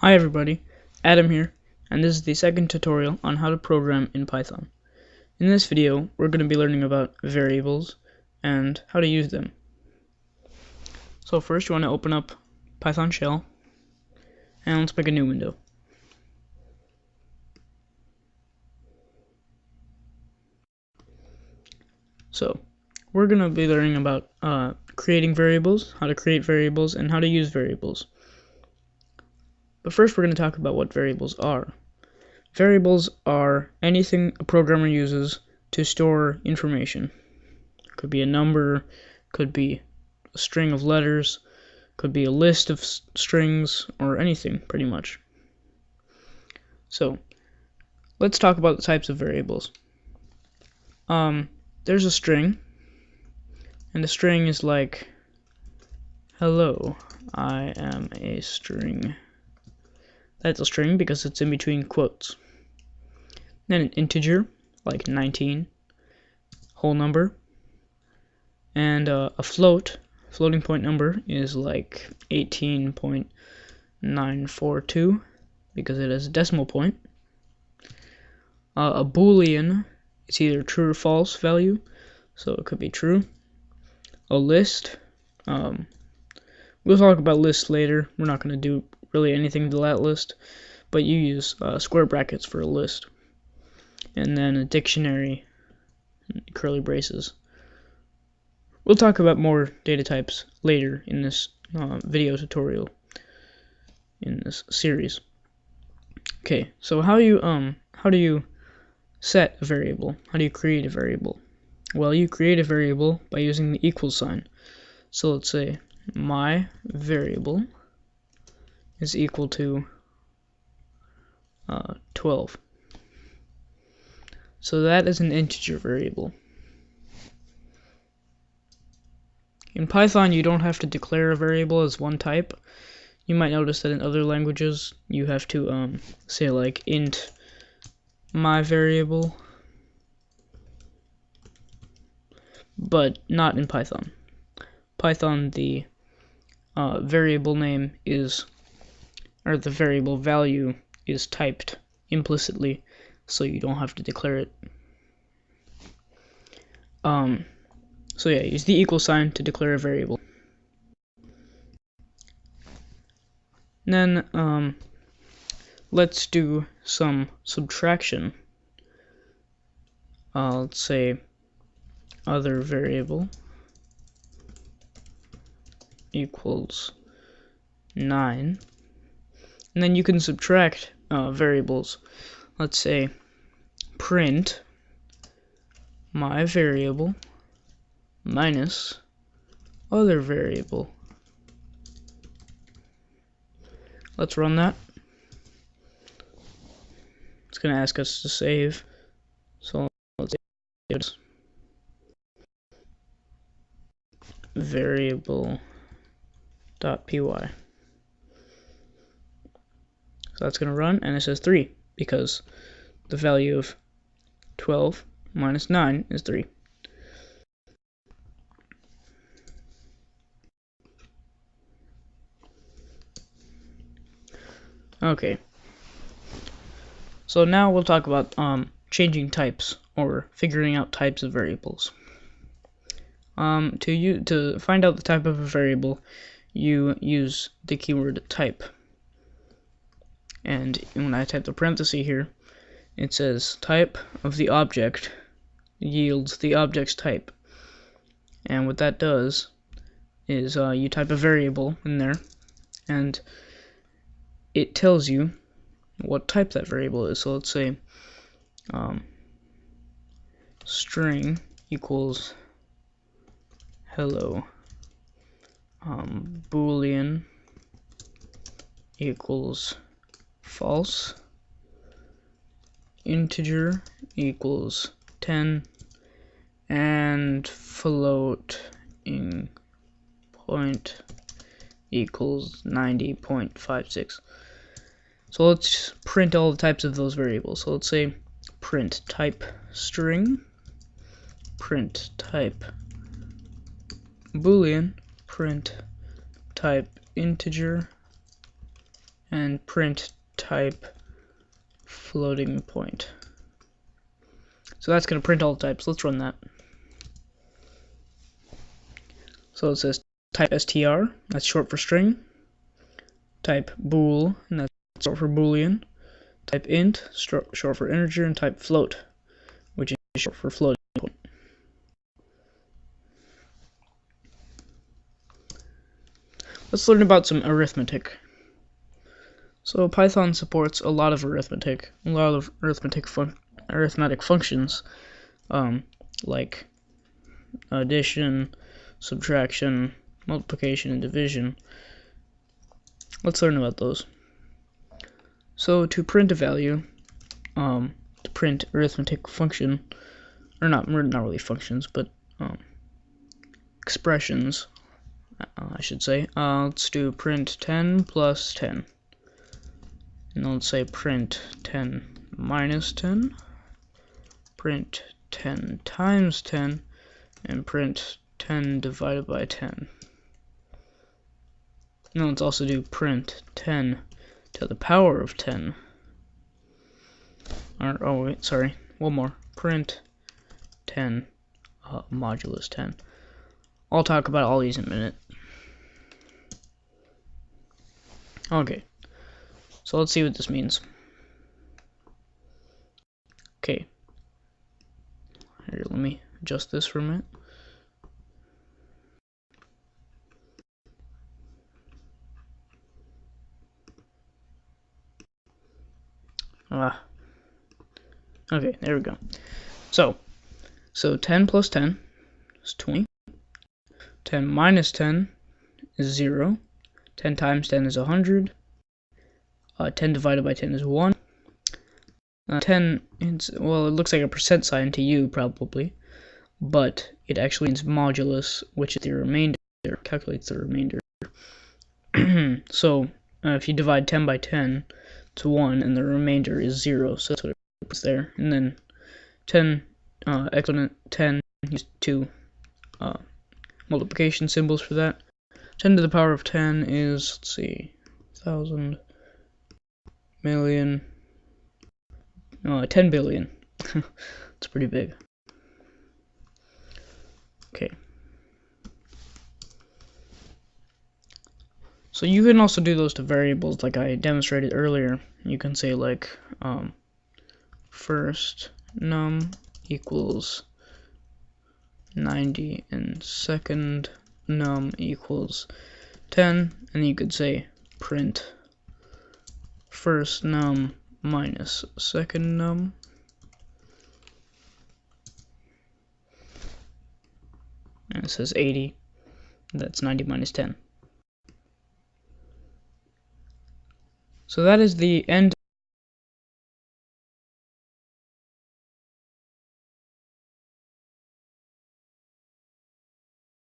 Hi everybody, Adam here, and this is the second tutorial on how to program in Python. In this video, we're going to be learning about variables and how to use them. So first you want to open up Python shell, and let's make a new window. So we're going to be learning about creating variables, how to create variables, and how to use variables. But first we're going to talk about what variables are. Variables are anything a programmer uses to store information. It could be a number, could be a string of letters, could be a list of strings, or anything pretty much. So let's talk about the types of variables. There's a string, and the string is like, hello, I am a string. That's a string because it's in between quotes. Then an integer, like 19, whole number, and a floating point number is like 18.942 because it has a decimal point. A boolean, it's either true or false value, so it could be true. A list, we'll talk about lists later. We're not going to do really anything to that list, but you use square brackets for a list. And then a dictionary, curly braces. We'll talk about more data types later in this video tutorial in this series. Okay, so how do you set a variable? How do you create a variable? Well, you create a variable by using the equal sign. So let's say my variable is equal to 12. So that is an integer variable. In Python, you don't have to declare a variable as one type. You might notice that in other languages, you have to say like int my variable, but not in Python. Python, the variable name is, or the variable value is typed implicitly, so you don't have to declare it. So yeah, use the equal sign to declare a variable. And then let's do some subtraction. Let's say other variable equals 9. And then you can subtract variables. Let's say print my variable minus other variable. Let's run that. It's going to ask us to save. So let's say it's variable.py. So that's going to run, and it says 3 because the value of 12 minus 9 is 3. Okay. So now we'll talk about changing types or figuring out types of variables. To find out the type of a variable, you use the keyword type. And when I type the parenthesis here, it says type of the object yields the object's type. And what that does is you type a variable in there, and it tells you what type that variable is. So let's say string equals hello, boolean equals false, integer equals 10, and floating point equals 90.56. So let's print all the types of those variables. So let's say print type string, print type boolean, print type integer, and print type floating point. So that's going to print all the types. Let's run that. So it says type str, that's short for string, type bool, and that's short for boolean, type int, short for integer, and type float, which is short for floating point. Let's learn about some arithmetic. So Python supports a lot of arithmetic, arithmetic functions, like addition, subtraction, multiplication, and division. Let's learn about those. So to print a value, to print arithmetic function, or not really functions, but expressions, I should say. Let's do print 10 plus 10. And let's say print 10 minus 10, print 10 times 10, and print 10 divided by 10. Now let's also do print 10 to the power of 10. Oh wait, sorry, one more. Print 10 modulus 10. I'll talk about all these in a minute. Okay. So let's see what this means. Okay. Here, let me adjust this for a minute. Okay, there we go. So 10 plus 10 is 20. 10 minus 10 is 0. 10 times 10 is 100. 10 divided by 10 is 1. 10, well, it looks like a percent sign to you, probably, but it actually means modulus, which is the remainder, calculates the remainder. So, if you divide 10 by 10, it's 1, and the remainder is 0, so that's what it puts there. And then 10, exponent 10, use 2 multiplication symbols for that. 10 to the power of 10 is, let's see, 1,000, million, 10 billion. It's pretty big. Okay. So you can also do those to variables like I demonstrated earlier. You can say like first num equals 90 and second num equals 10, and you could say print first num minus second num. And it says 80. That's 90 minus 10. So that is the end